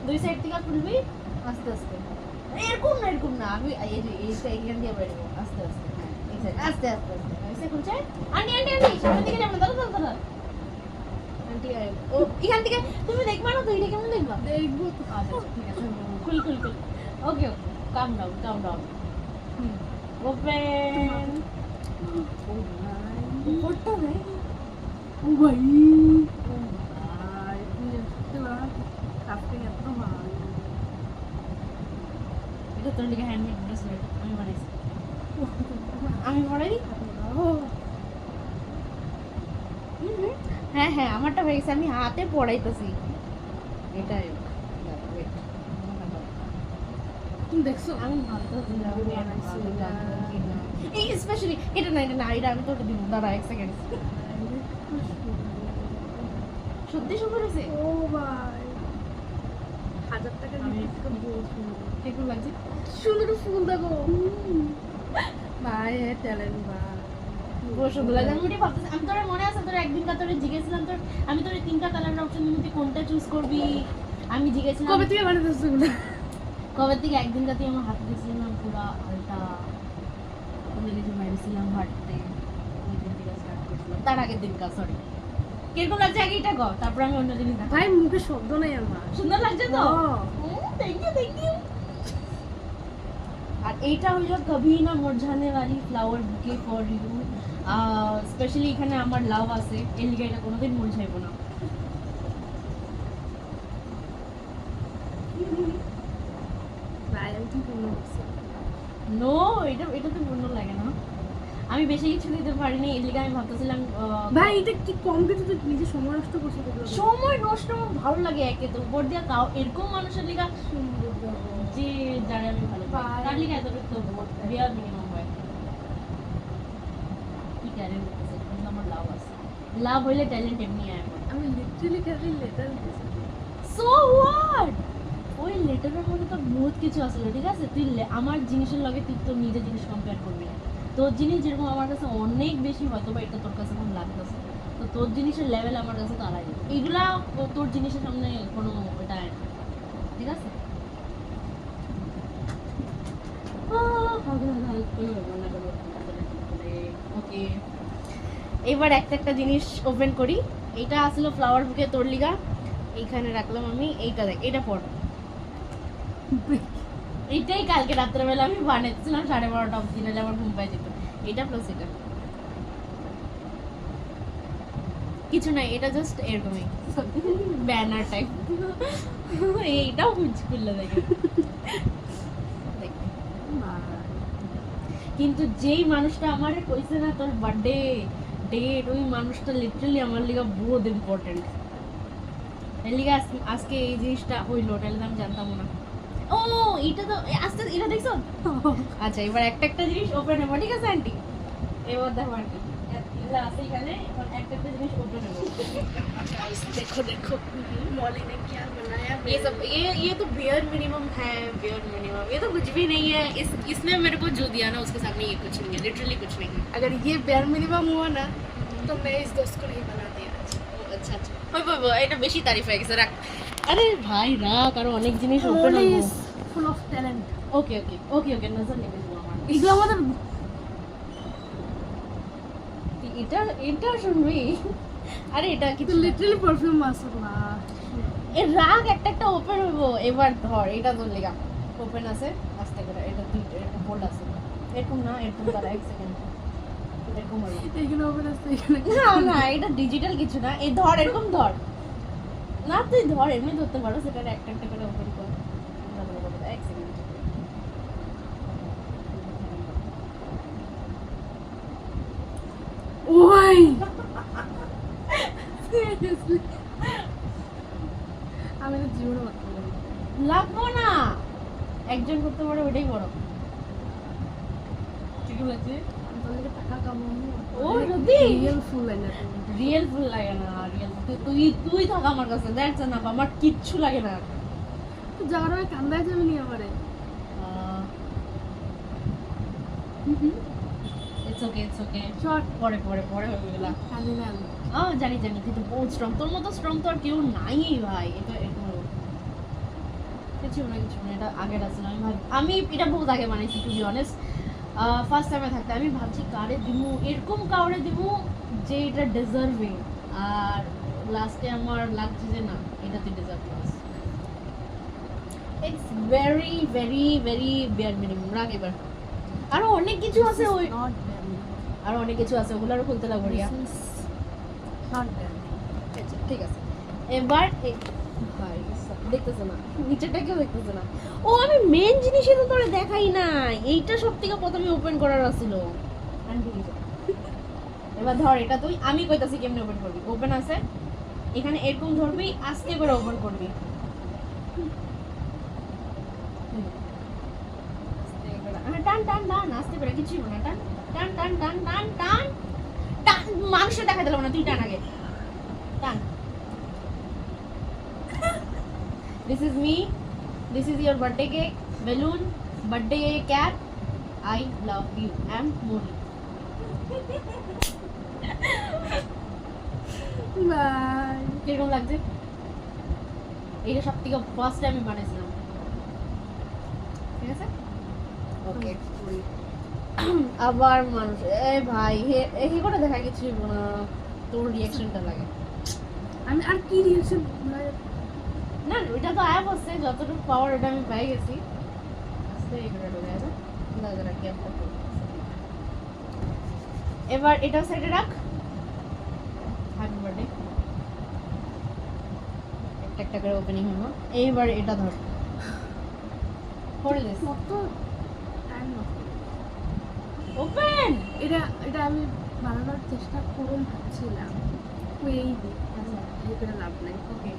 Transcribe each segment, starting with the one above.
দুই সাইড থেকে খুলবি আস্তে আস্তে, এরকম না আমি এইটা এখান দিয়ে বেরোবো আস্তে আস্তে, হ্যাঁ এই সাইড আস্তে আস্তে আস্তে এসে খুলছে। আন্টি আন্টি আন্টি সামনে দিকে যাবেন, দাঁড়া দাঁড়া দাঁড়া আন্টি ও এখান থেকে তুমি দেখবা না তো, এটা কেমন দেখবা? দেখবো। আচ্ছা ঠিক আছে, খুল খুল খুল। ওকে ওকে, কাম ডাউন ওপেন। ও ভাই ফটো নেই, ও ভাই এটা তোর লিখে হ্যান্ডমেড ব্রেসলেট আমি বানাইছি, আমি বানাই। হ্যাঁ হ্যাঁ আমারটা হয়ে গেছে, আমি হাতে পড়াইতেছি। এটাই তুমি দেখছো, আমি এই স্পেশালি এটা না, এটা না, এটা আমি তোকে দিব, দাঁড়া এক সেকেন্ড। সত্যি সুন্দর হয়েছে। ও ভাই 1000 টাকা আমি কেমন লাগছে, সুন্দর ফুল দেখো ভাই, ট্যালেন্ট ভাই বসো বলে। আমি ভাবতেছি, আমি তোর মনে আছে তোর একদিন তোরে জিজ্ঞেসছিলাম, তোর আমি তোর তিনটা কালারের অপশন মধ্যে কোনটা চুজ করবি আমি জিজ্ঞেসছিলাম। কবে থেকে বানাতেছিস এগুলো? কবে থেকে? একদিন তুই আমার হাতে দিয়েছিলাম পুরো আলটা, আমি কিছু মেরেছিলাম হাঁটতে, ওই দিন থেকে স্টার্ট করেছিলাম, তার আগের দিন কা সরি। কিরকম লাগছে আগে এটা কর, তারপর আমি অন্য জিনিস দেখাই। ভাই মুখে শব্দ নাই আমার, সুন্দর লাগছে তো? Thank you. আর এইটা হইল কভি না মুরঝানে वाली ফ্লাওয়ার বুকে ফর ইউ। স্পেশালি এখানে আমার লাভ আছে, এর লিগে এটা কোনোদিন মুরঝাইব না। নো এটা তো পূর্ণ লাগে না, আমি বেশি কিছু দিতে পারিনি, এর লিগে আমি ভাবতেছিলাম ভাই এটা কি কম কিছু, তো নিজে সময় নষ্ট করছিস। সময় নষ্ট আমার ভালো লাগে, একে তো উপর দিয়ে কাও এরকম মানুষের লিগা সুন্দর যে যারা আমি ভালো পাই তার লিগা এতটুকু তো বিয়ার মিনিমাম হয়। কি ট্যালেন্ট আছে কিন্তু আমার লাভ আছে, লাভ হইলে ট্যালেন্ট এমনি আয়। আমি লিটারালি খালি লেটার দিছি, সো হোয়াট? ওই লেটারের মধ্যে তো বহুত কিছু আছে, ঠিক আছে? তুই আমার জিনিসের লগে তুই তোর নিজের জিনিস কম্পেয়ার করবি না। তোর জিনিস যেরকম আমার কাছে অনেক বেশি হয়তো বা এটা তোর কাছে কম লাগতেছে, তো তোর জিনিসের লেভেল আমার কাছে তো আলাদা, এগুলা তোর জিনিসের সামনে কোনো এটা ঠিক আছে? ওকে এবার একটা জিনিস ওপেন করি। এইটা আসলো ফ্লাওয়ার বুকে তোর লিগা, এইখানে রাখলাম আমি। এইটা দেখ, এটা পড়। এইটাই কালকে রাত্রেবেলা আমি বানাচ্ছিলাম 12:30 অবধি, নাহলে আমার ঘুম পাই যেত। এটা প্লাস এটা কিছু নাই, এটা জাস্ট এরকমই ব্যানার টাইপ। এইটাও খুললে দেখে, কিন্তু যেই মানুষটা আমারে কইছে না তোর বার্থডে ডেট, ওই মানুষটা লিটারালি আমার লিগা বহুত ইম্পর্টেন্ট। এর লিগা আজকে এই জিনিসটা হইলো, তাহলে আমি জানতাম না। ও এটা তো আস্তে, এটা দেখছো? আচ্ছা এবার একটা জিনিস ওপেন হবে, ঠিক আছে আন্টি? এবার দেখো আন্টি এগুলো আছে এখানে, এখন একটা জিনিস ওপেন হবে। देखो मॉली ने क्या बनाया, ये सब ये तो बेयर मिनिमम है, बेयर मिनिमम, ये तो कुछ भी नहीं है। इसने मेरे को जो दिया ना उसके सामने ये कुछ नहीं है, लिटरली कुछ नहीं है। अगर ये बेयर मिनिमम हुआ ना तो मैं इस दोस्त को नहीं बना दिया। अच्छा अच्छा এটা বেশি তারিফ হয়ে গেছে, রাখ। আরে ভাই রাখ, আরো অনেক জিনিস ওপেন হবে। Full of talent. ওকে ওকে ওকে ওকে, নজর নেবে আমার এগুলো আমাদের। এটা শুনবি? আরে এটা কি লিটারালি পারফিউম মাশাআল্লাহ। এ রাগ একটা ওপেন হইব। এবার ধর এটা তোর লাগা ওপেন আছে, আস্তে করে এটা তুই এটা হোল্ড আছে, এরকম না এরকম, দাঁড়া এক সেকেন্ড, এরকম হবে এখানে ওপেন আছে এখানে। না না এটা ডিজিটাল কিছু না, এই ধর এরকম ধর না, তুই ধর এমনি ধরতে পারো, সেটা একটা করে ওপেন কর। এক সেকেন্ড, ওই আমি তো জীবনে লাগবো না, একজন করতে পারে, ওইটাই বড়। ঠিক আছে টাকা কামাবো। ও যদি রিয়েল ফুল লাগে না, রিয়েল ফুল লাগে না, রিয়েল তুই থাক আমার কাছে, দ্যাটস এনাফ, আমার কিচ্ছু লাগে না। তো যারা কান্দায় যাবে নি আমারে, ইটস ওকে শর্ট পরে হয়ে গেল। জানি না জানি তুই তো বহুত স্ট্রং, তোর মতো স্ট্রং তো আর কেউ নাই ভাই। এটা কিছু না, এটা আগের আছে না। আমি এটা বহুত আগে বানাইছি টু বি অনেস্ট। ফার্স্ট টাইমে থাকতে আমি ভাবছি কারে দিমু, এরকম কাউরে দিমু যে এটা ডিজার্ভিং, আর লাস্টে আমার লাগছে যে না, এটা তুই ডিজার্ভ করছিস। It's very very very bear minimum. রাখ এবার। আরো অনেক কিছু আছে, ওই আরো অনেক কিছু আছে, ওগুলো খুলতে লাগবে। ঠিক আছে, এবার ভাই দেখতেছে না, নিচেটা কেউ দেখতেছে না। ও আমি মেন জিনিসই তো তোরে দেখাই না, এইটা সব থেকে প্রথমে ওপেন করার ছিল। এবার ধর এটা তুই, আমি কইতাছি কেমনে ওপেন করবি। ওপেন আছে এখানে, এরকম ধরবি, আস্তে করে ওপেন করবি। টান টান টান, আস্তে করে, কিছুই না, টান টান টান টান টান টান টান। মানুষের দেখা দিলাম না, তুই টান আগে, টান। This is me. This is your birthday cake, balloon, birthday cap. I love you. I'm Moni. Bye. কিরকম লাগছে? এটা সব থেকে ফার্স্ট টাইম বানাইছিলাম। ঠিক আছে? ওকে। আবার মানুষ ভাই হে করে দেখা কিছু না, তোর রিঅ্যাকশনটা লাগে। আমি আর কি রিঅ্যাকশন না, ওইটা তো অ্যাপ আছে, যতটুকু পাওয়ার ওটা আমি পেয়ে গেছি। আস্তে এগুলো ঢোকা যাবে, দাদারা কি আপটা করবে। এবার এটা সাইডে রাখ। Happy birthday. একটা একটা করে ওপেনিং হলো। এইবার এটা ধর, হোল্ড দিস। কত টাইম ওপেন। এটা আমি বানানোর চেষ্টা করুন ভাবছিলাম, এই আচ্ছা, এই করে লাভ নাই। ওকে,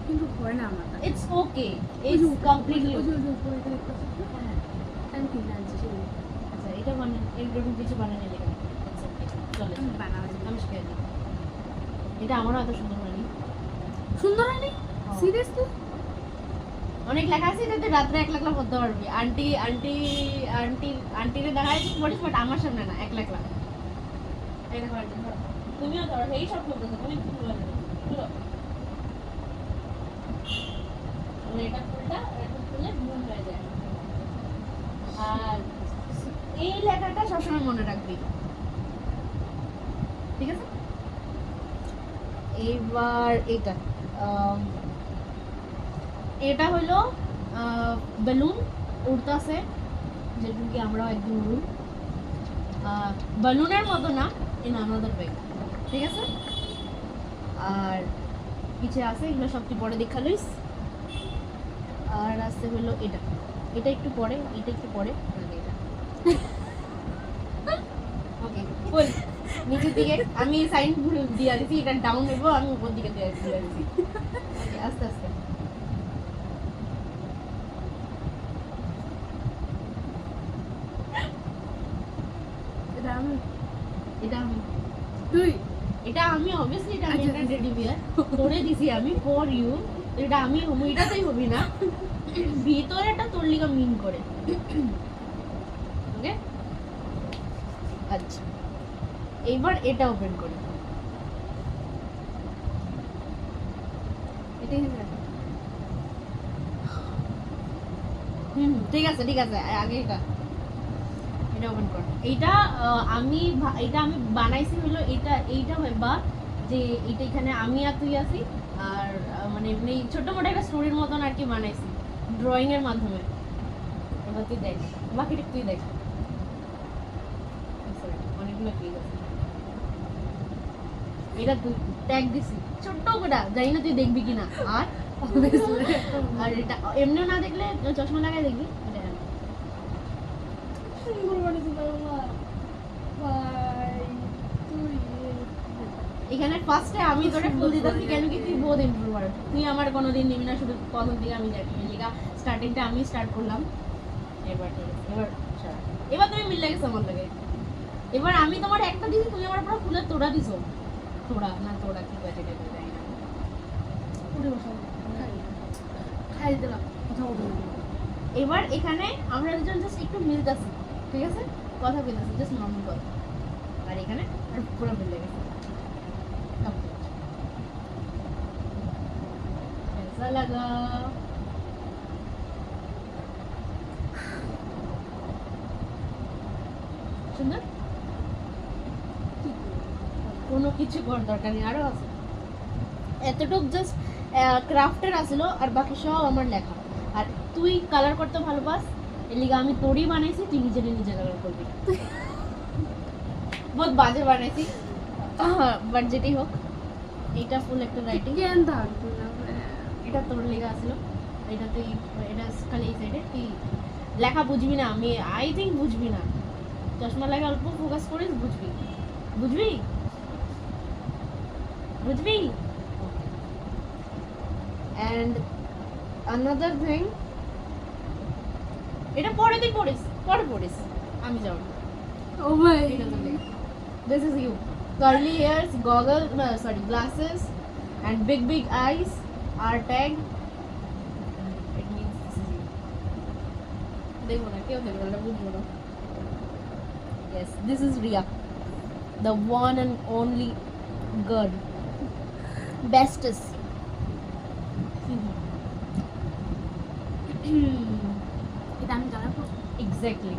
কিন্তু হয় না আমার কাছে। ইটস ওকে, ইটস কমপ্লিটলি ওকে। আমি কিনে আনছি সেগুলো। আচ্ছা, এটা বানান, এরকম কিছু বানানো লেখা। আচ্ছা, চলে আমি বানাবো। আমি শিখে দিই। এটা আমারও এত সুন্দর হয়নি। সুন্দর হয়নি? সিরিয়াসলি? অনেক লেখা আছে, এটাতে রাত্রে 1 লাখ পড়তে পারবি। আন্টি আন্টি আন্টি আন্টিরে দেখায় পড়িস, বাট আমার সামনে না, 1 লাখ। এই দেখো আন্টি, ধরো। তুমিও ধরো, এই সব করতেছো, তুমি কি বলবে? খুলো। এটা খুললে ভুল হয়ে যায়। আর এই লেখাটা সবসময় মনে রাখবি, ঠিক আছে? এবার এটা এটা হলো বেলুন উড়তাছে, যেরকম কি আমরাও একদিন উড়ুন। বেলুনের মতো না, ইন আনাদার ওয়ে, ঠিক আছে? আর পিছে আছে, এগুলো সবচেয়ে পরে দেখা লইস। আর আছে হলো এটা একটু পরে, এটা একটু পরে, এটা ওকে। বল নিচের দিকে আমি সাইন দিয়ে দিছি, এটা ডাউন হইব, আমি উপর দিকে দিয়ে দিছি। ওকে, আস্তে আস্তে। এটা আমি অবভিয়াসলি এটা আমি একটা রেডি বিয়ার করে দিছি আমি ফর ইউ। এটা আমি এটাতেই হবি না, ভিতরেটা তোর লিগা মিন করে। ওকে, আচ্ছা এবার এটা ওপেন করি। ঠিক আছে ঠিক আছে, আগে এটা ওপেন কর। এইটা আমি বানাইছি হলো এইটা বা যে এটা এখানে আমি আর তুই আছি, আর মানে এমনি ছোট মোটো একটা স্টোরির মতন আর কি বানাইছি ড্রয়িং এর মাধ্যমে। এবার তুই দেখ, বাকিটা তুই দেখ। অনেকগুলো পেজ আছে, এটা তুই ট্যাগ দিছি ছোট্ট করে, জানি না তুই দেখবি কিনা। আর আর এটা এমনিও না দেখলে চশমা লাগাই দেখবি। এখানে ফার্স্টে আমি তোরে ফুল দিতেছি কেন কি তুই বহুত ইন্ট্রোভার্ট, তুই আমার কোনোদিন নিবি না, শুধু প্রথম দিকে আমি যাই লিগা স্টার্টিংটা আমি স্টার্ট করলাম। এবার তুমি মিল লাগেছো আমার লাগে। এবার আমি তোমার একটা দিছি, তুমি আমার পুরো ফুলের তোড়া দিছো। তোড়া কি বাজে টাইপের যাই না, খাই দিলাম কথা বলতে। এবার এখানে আমরা দুজন জাস্ট একটু মিলতাছি, ঠিক আছে? কথা বলতেছি জাস্ট নরমাল কথা। আর এখানে আর পুরো মিল লেগেছে। कैसा लगा? সুন্দর? কোনো কিছু করার দরকার নেই, আরো আছে এতটুক জাস্ট ক্রাফটের আসলো আর বাকি সব আমার লেখা। আর তুই কালার করতে ভালো পাস, এর লিগে আমি তোরই বানাইছি, তুই নিজে নিজে কালার করবি। বহুত বাজে বানাইছি, বাট যেটাই হোক এটা ফুল একটা রাইটিং। কেন থাকবে না? এটা তোর লেখা আসলো, এটা তুই, এটা খালি এই সাইডে তুই লেখা বুঝবি না, আমি আই থিঙ্ক বুঝবি না, চশমা লাগা অল্প ফোকাস করিস, বুঝবি বুঝবি বুঝবি। অ্যান্ড আনাদার থিং, এটা পরে তুই পড়িস, পরে পড়িস, আমি যাব না। ও ভাই, This is you. Curly hairs, goggle, no, sorry, glasses, and big eyes are tagged. It means this is you. देखो ना, क्यों देखो ना, बुझ बोलो. Yes, this is Ria, the one and only girl, bestest. এটা আমি জানা তো। Exactly.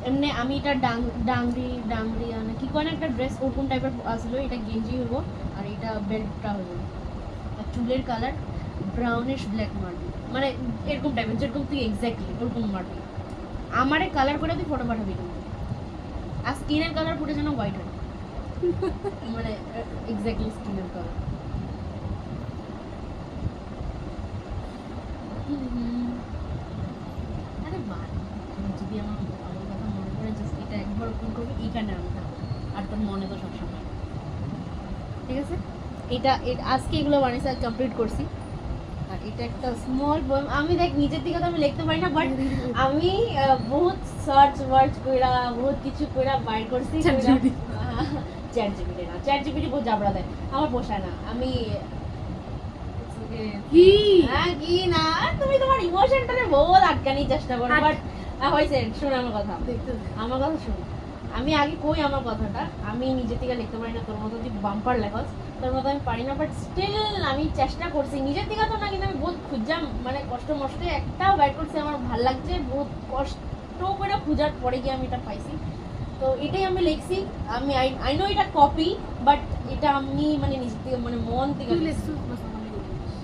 এমনি আমি এটা ডাংরি মানে কি কোন একটা ড্রেস ওরকম টাইপের আসলো, এটা গেঞ্জি হইব আর এটা বেল্টটা হইব, আর চুলের কালার ব্রাউনিশ ব্ল্যাক মারবি, মানে এরকম টাইপের যেরকম তুই এক্স্যাক্টলি ওরকম মারবি। আমারে কালার করে তুই ফটো পাঠাবি কিন্তু, আর স্কিনের কালার পুরো যেন হোয়াইট হয়, মানে এক্স্যাক্টলি স্কিনের কালার। আরে মা, যদি আমার কথা মনে পড়ে জাস্ট এটা একবার ওপেন করবি, এইখানে আমি থাকবো, আর তোর মনে তো সবসময়, ঠিক আছে? এটা আজকে এগুলো বানিয়েছি, আজ কমপ্লিট করছি। আর এটা একটা স্মল পোয়েম, আমি দেখ নিজের দিকে তো আমি লিখতে পারি না, বাট আমি বহুত সার্চ ওয়ার্চ কইরা বহুত কিছু কইরা বাইর করছি। চ্যাট জিপিটি না, চ্যাট জিপিটি বহুত জাবড়া দেয়, আমার পোষায় না। আমি কি হ্যাঁ কি না, তুমি তোমার ইমোশনটারে বহুত আটকানোর চেষ্টা করো, বাট হয়েছে। শোন আমার কথা, দেখতে আমার কথা শোন। আমি আগে কই আমার কথাটা, আমি নিজে থেকে লিখতে পারি না, তোর মতো তুই বাম্পার লেখস, তোর মতো আমি পারি না, বাট স্টিল আমি চেষ্টা করছি নিজের দিকে তো না, কিন্তু আমি বহুত খুঁজাম, মানে কষ্ট মষ্টে একটাও বাইর করছি, আমার ভাল লাগছে, বহুত কষ্ট করে খুঁজার পরে গিয়ে আমি এটা পাইছি। তো এটাই আমি লিখছি। আমি আই নো এটা কপি, বাট এটা আমি মানে নিজের থেকে মানে মন থেকে তুই লিখছি। লেখছিস বাস আমার লিখে দিস।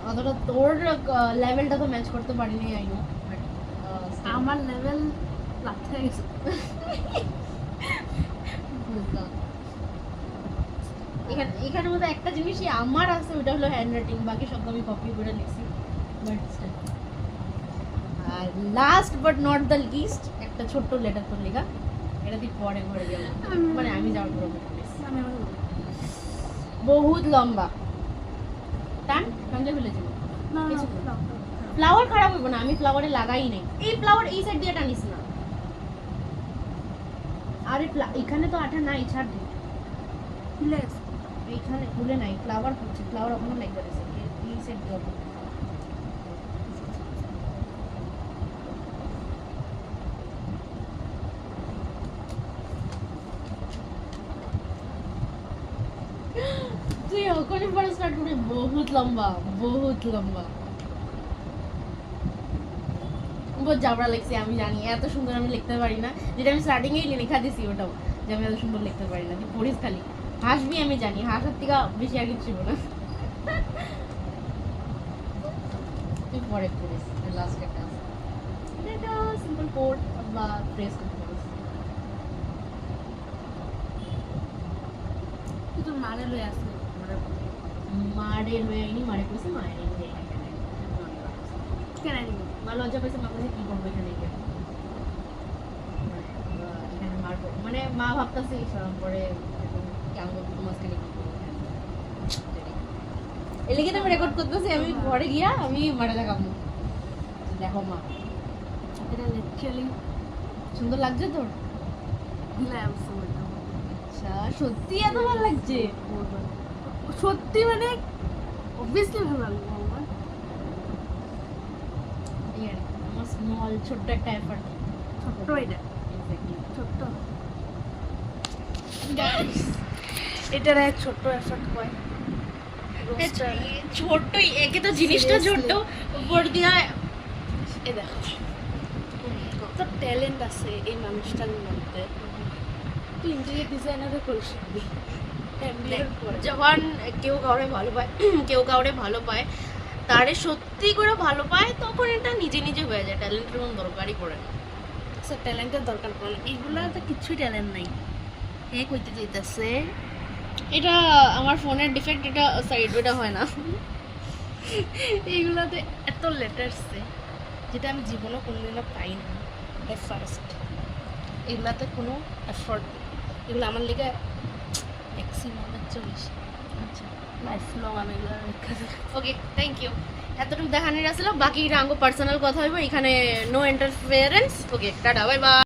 অতটা তোর লেভেলটা তো ম্যাচ করতে পারিনি, আই নো, বাট আমার লেভেল লাগতে হয়ে গেছে। এখানে মধ্যে একটা জিনিসই আমার আছে, ওটা হলো হ্যান্ড রাইটিং, বাকি সব আমি কপি করে লিখছি। বাট আর last but not the least, একটা ছোট্ট লেটার তোর লেখা, এটা তুই পরে ঘরে গেলাম, মানে আমি যাওয়ার পর আমি আমার বহুত লম্বা, টান টানলে ফেলে যাবো। না কিছু না ফ্লাওয়ার খারাপ হইব না, আমি ফ্লাওয়ারে লাগাই নাই, এই ফ্লাওয়ার এই সাইড দিয়ে টানিস না। আরে এখানে তো আঠা নাই, ছাড় দে, লেস এইখানে খুলে নাই, ফ্লাওয়ার হচ্ছে, ফ্লাওয়ার ওখানে লাগবে এই সাইড দিয়ে। তুই ওখানে পরে স্টার্ট করবি, বহুত লম্বা, বহুত লম্বা, বহুত জাবড়া লিখছি আমি জানি, এত সুন্দর আমি লিখতে পারি না, যেটা আমি স্টার্টিং এই লেখা দিছি ওটাও, যে আমি এত সুন্দর লিখতে পারি না, তুই পড়িস খালি, হাসবি আমি জানি, হাসার থেকে বেশি আর কিছু না। তুই পরে পড়িস, লাস্ট একটা আছে, এটা সিম্পল কোড বা প্রেস করতে পারিস। তুই তোর মারে লয়ে আসলি মারে লয়ে আইনি, মারে কইছে মায়ের কেন আনি মা লজ্জা পেয়েছে, মা কাছে কি করবো এখানে গিয়ে? এখানে মারবো, মানে মা ভাবতেছে পরে কেমন করবো মাঝখানে কি করবো, এর লিগে তো আমি রেকর্ড করতেছি, আমি ঘরে গিয়া আমি মারে দেখাবো, দেখো মা এটা লিটারালি সুন্দর লাগছে তোর? দিলাম সময়টা আচ্ছা, সত্যি এত ভালো লাগছে? সত্যি মানে অবভিয়াসলি ভালো লাগবে আমার। এই আর কি, আমার স্মল ছোট্ট একটা এফর্ট। ছোট্ট এটা ছোট্ট এটার এক ছোট্ট এফর্ট কয় ছোট্টই, একে তো জিনিসটা ছোট্ট, উপর দিয়া এ দেখো কত ট্যালেন্ট আছে এই মানুষটার মধ্যে। তুই ইন্টেরিয়র ডিজাইনারও করে শিখবি MBA এর পরে। যখন কেউ কাউরে ভালো পায়, কেউ কাউরে ভালো পায়, তারে সত্যি করে ভালো পায়, তখন এটা নিজে নিজে হয়ে যায়, ট্যালেন্টের কোনো দরকারই পড়ে না। আচ্ছা ট্যালেন্টের দরকার পড়ে না, এগুলাতে কিছুই ট্যালেন্ট নাই। কে কইতে চাইতেছে এটা আমার ফোনের ডিফেক্ট, এটা সাইড এটা হয় না। এইগুলাতে এত লেটার্স যেটা আমি জীবনে কোনোদিনও পাই না। ফার্স্ট এগুলাতে কোনো এফোর্ট, এগুলো আমার লেগে ম্যাক্সিমামের চেয়ে বেশি। আচ্ছা, লাইফ লং আমি এগুলো রেখে ওকে, থ্যাংক ইউ। এতটুকু দেখানোর আসলে, বাকি রাঙ্গো পার্সোনাল কথা হইব এখানে, নো ইন্টারফিয়ারেন্স। ওকে, টাটা, বাই বাই।